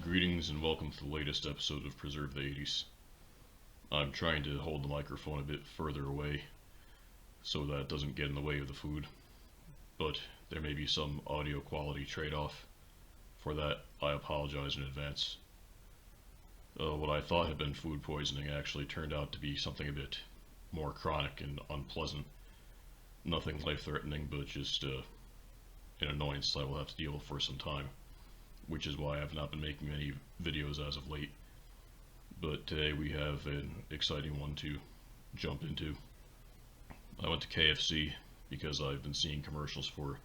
Greetings and welcome to the latest episode of Preserve the 80s. I'm trying to hold the microphone a bit further away so that it doesn't get in the way of the food, but there may be some audio quality trade-off. For that, I apologize in advance. What I thought had been food poisoning actually turned out to be something a bit more chronic and unpleasant. Nothing life-threatening, but just an annoyance that I will have to deal with for some time, which is why I've not been making many videos as of late. But today we have an exciting one to jump into. I went to KFC because I've been seeing commercials for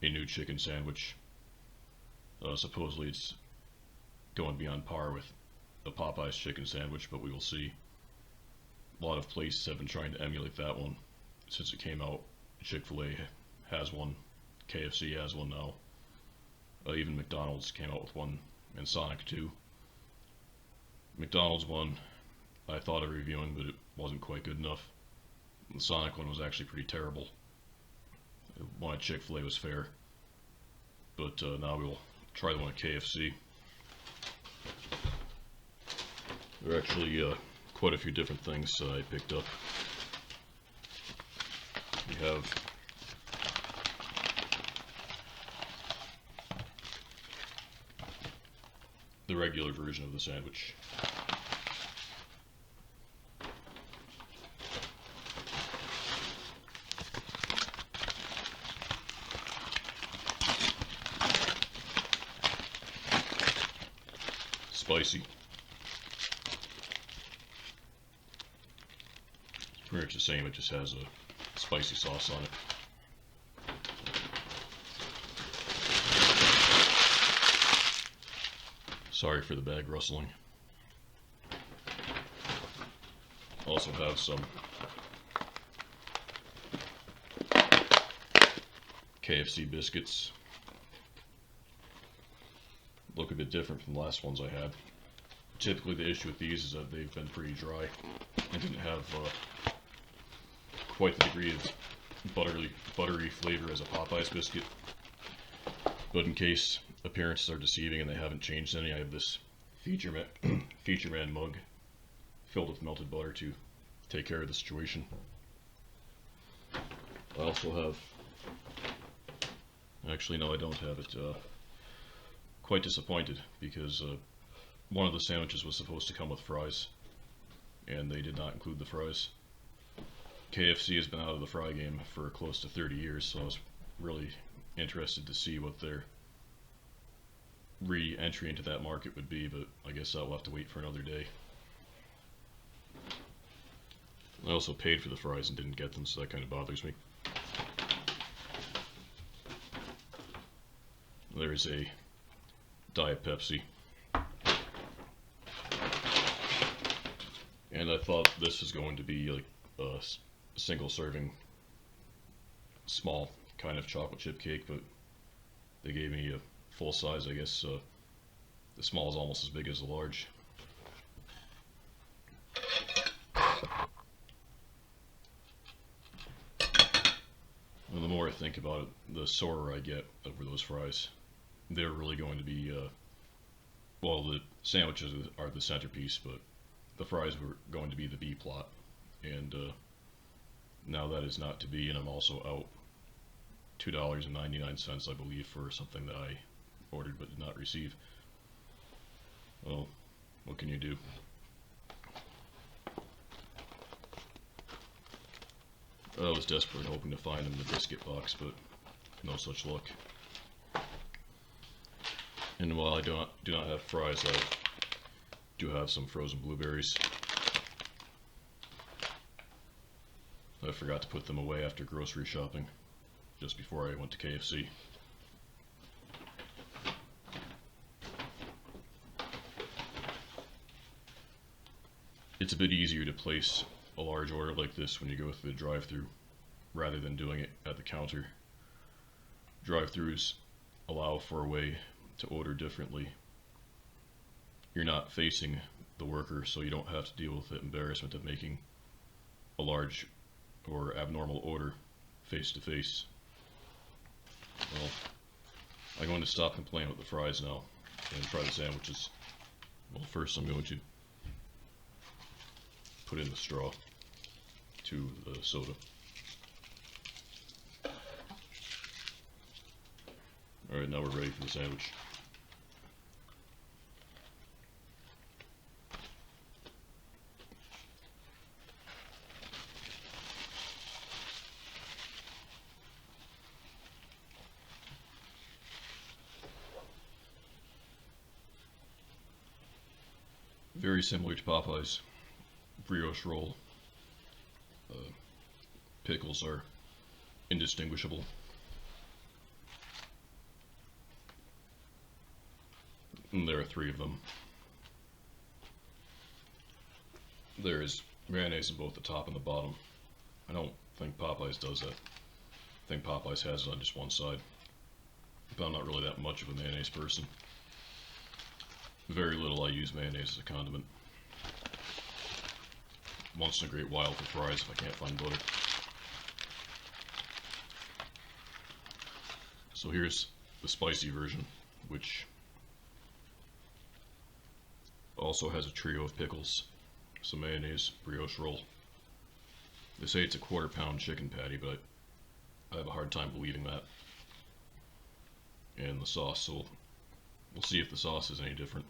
a new chicken sandwich. Supposedly it's going to be on par with a Popeye's chicken sandwich, but we will see. A lot of places have been trying to emulate that one since it came out. Chick-fil-A has one, KFC has one now. Even McDonald's came out with one, and Sonic too. McDonald's one I thought of reviewing, but it wasn't quite good enough. The Sonic one was actually pretty terrible. The one at Chick-fil-A was fair. But now we'll try the one at KFC. There are actually quite a few different things I picked up. We have the regular version of the sandwich. Spicy. It's pretty much the same, it just has a spicy sauce on it. Sorry for the bag rustling. Also have some Kfc Biscuits. Look a bit different from the last ones I had. Typically the issue with these is that they've been pretty dry and didn't have quite the degree of buttery flavor as a Popeye's biscuit. But in case appearances are deceiving and they haven't changed any, I have this Feature Man mug filled with melted butter to take care of the situation. I also have, actually no, I don't have it. Quite disappointed because one of the sandwiches was supposed to come with fries and they did not include the fries. KFC has been out of the fry game for close to 30 years, so I was really interested to see what their re-entry into that market would be, but I guess I'll have to wait for another day. I also paid for the fries and didn't get them, so that kind of bothers me. There's a Diet Pepsi. And I thought this was going to be like a single serving, small kind of chocolate chip cake, but they gave me a full size, I guess. The small is almost as big as the large. And the more I think about it, the sorer I get over those fries. They're really going to be, well, the sandwiches are the centerpiece, but the fries were going to be the B plot. And now that is not to be, and I'm also out $2.99, I believe, for something that I ordered but did not receive. Well, what can you do? I was desperately hoping to find them in the biscuit box, but no such luck. And while I do not have fries, I do have some frozen blueberries. I forgot to put them away after grocery shopping, just before I went to KFC. It's a bit easier to place a large order like this when you go through the drive-thru rather than doing it at the counter. Drive-thrus allow for a way to order differently. You're not facing the worker, so you don't have to deal with the embarrassment of making a large or abnormal order face to face. Well, I'm going to stop complaining with the fries now. and try the sandwiches. Well, first I'm going to put in the straw to the soda. Alright, now we're ready for the sandwich. Very similar to Popeye's brioche roll. Pickles are indistinguishable. And there are 3 of them. There is mayonnaise in both the top and the bottom. I don't think Popeye's does that. I think Popeye's has it on just one side. But I'm not really that much of a mayonnaise person. Very little I use mayonnaise as a condiment. Once in a great while for fries if I can't find butter. So here's the spicy version, which also has a trio of pickles, some mayonnaise, brioche roll. They say it's a 1/4 pound chicken patty, but I have a hard time believing that. And the sauce, so we'll see if the sauce is any different.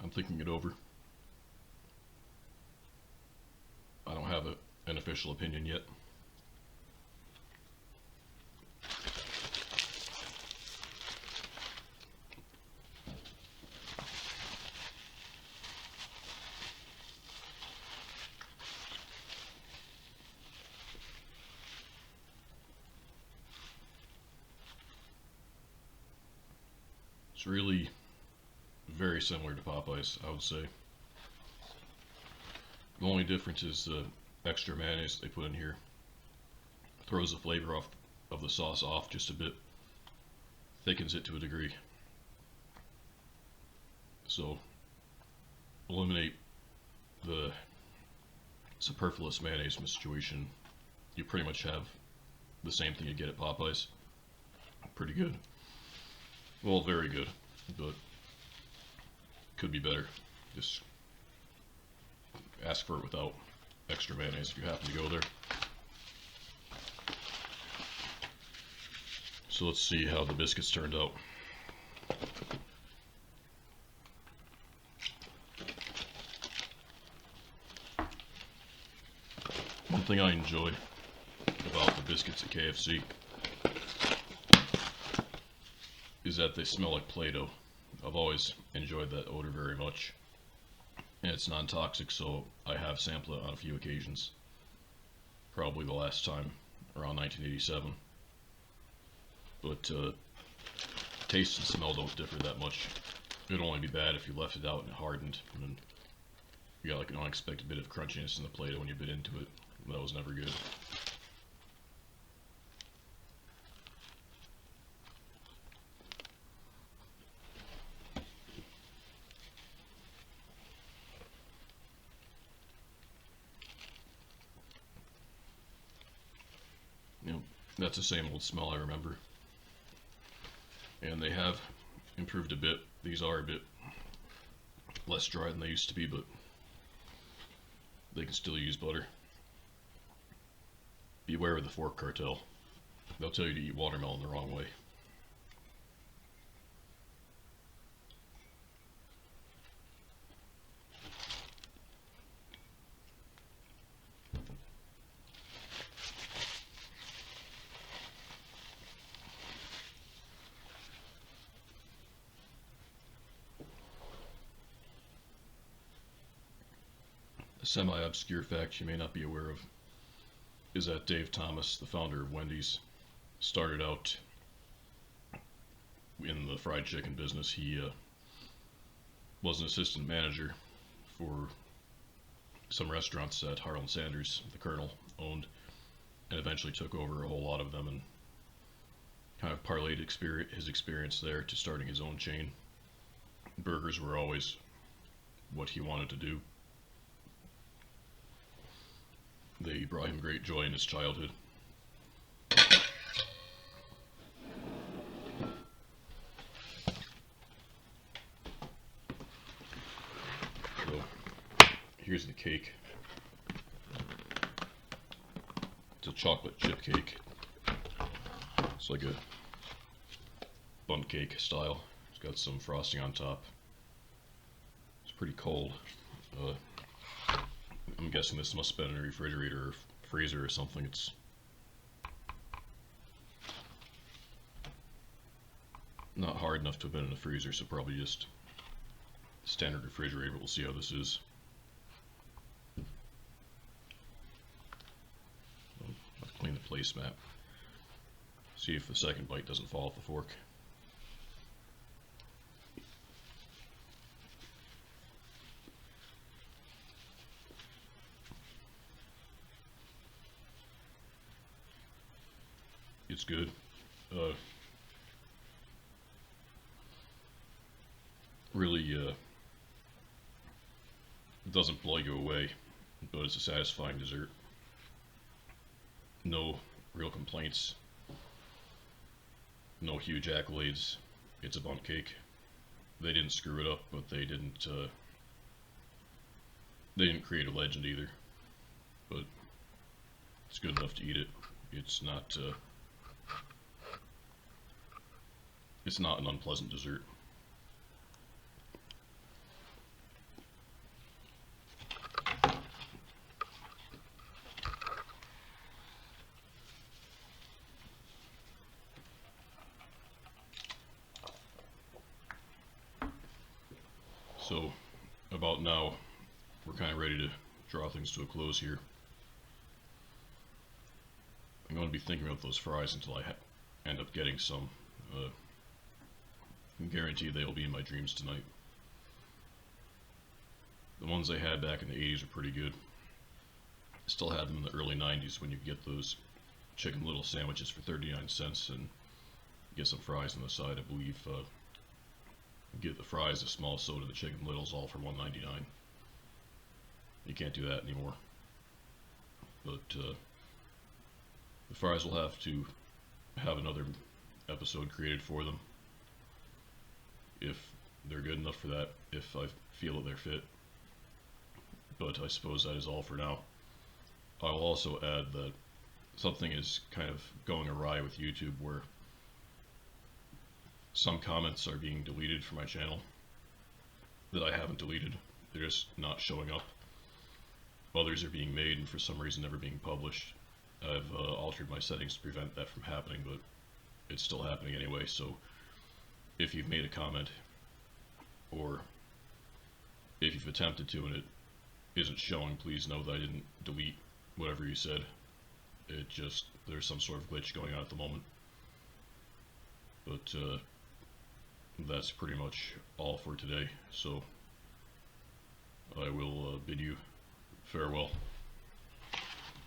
I'm thinking it over. I don't have an official opinion yet. It's really very similar to Popeye's, I would say. The only difference is the extra mayonnaise they put in here throws the flavor of the sauce off just a bit, thickens it to a degree. So eliminate the superfluous mayonnaise from the situation. You pretty much have the same thing you get at Popeye's. Pretty good. Well, very good, but could be better. Just ask for it without extra mayonnaise if you happen to go there. So let's see how the biscuits turned out. One thing I enjoy about the biscuits at KFC is that they smell like Play-Doh. I've always enjoyed that odor very much. And it's non-toxic, so I have sampled it on a few occasions. Probably the last time around 1987. But taste and smell don't differ that much. It'd only be bad if you left it out and it hardened, and then you got like an unexpected bit of crunchiness in the Play-Doh when you bit into it. That was never good. That's the same old smell I remember. And they have improved a bit. These are a bit less dry than they used to be, but they can still use butter. Beware of the fork cartel. They'll tell you to eat watermelon the wrong way. A semi-obscure fact you may not be aware of is that Dave Thomas, the founder of Wendy's, started out in the fried chicken business. He was an assistant manager for some restaurants that Harlan Sanders, the Colonel, owned, and eventually took over a whole lot of them and kind of parlayed his experience there to starting his own chain. Burgers were always what he wanted to do. They brought him great joy in his childhood. So, here's the cake. It's a chocolate chip cake. It's like a bundt cake style. It's got some frosting on top. It's pretty cold. I'm guessing this must have been in a refrigerator or freezer or something. It's not hard enough to have been in the freezer, so probably just standard refrigerator, but we'll see how this is. I'll clean the placemat. See if the second bite doesn't fall off the fork. It's good. Really, it doesn't blow you away, but it's a satisfying dessert. No real complaints. No huge accolades. It's a bundt cake. They didn't screw it up, but they didn't create a legend either. But it's good enough to eat it. It's not an unpleasant dessert. So, about now, we're kind of ready to draw things to a close here. I'm going to be thinking about those fries until I end up getting some. I can guarantee they'll be in my dreams tonight. The ones I had back in the 80s were pretty good. I still had them in the early 90s when you could get those Chicken Little sandwiches for 39 cents and get some fries on the side. I believe get the fries, a small soda, the Chicken Littles, all for $1.99. You can't do that anymore. But the fries will have to have another episode created for them if they're good enough for that, if I feel that they're fit. But I suppose that is all for now. I will also add that something is kind of going awry with YouTube where some comments are being deleted from my channel that I haven't deleted. They're just not showing up. Others are being made and for some reason never being published. I've altered my settings to prevent that from happening, but it's still happening anyway. So if you've made a comment or if you've attempted to and it isn't showing, please know that I didn't delete whatever you said. It just, there's some sort of glitch going on at the moment. But that's pretty much all for today, so I will bid you farewell.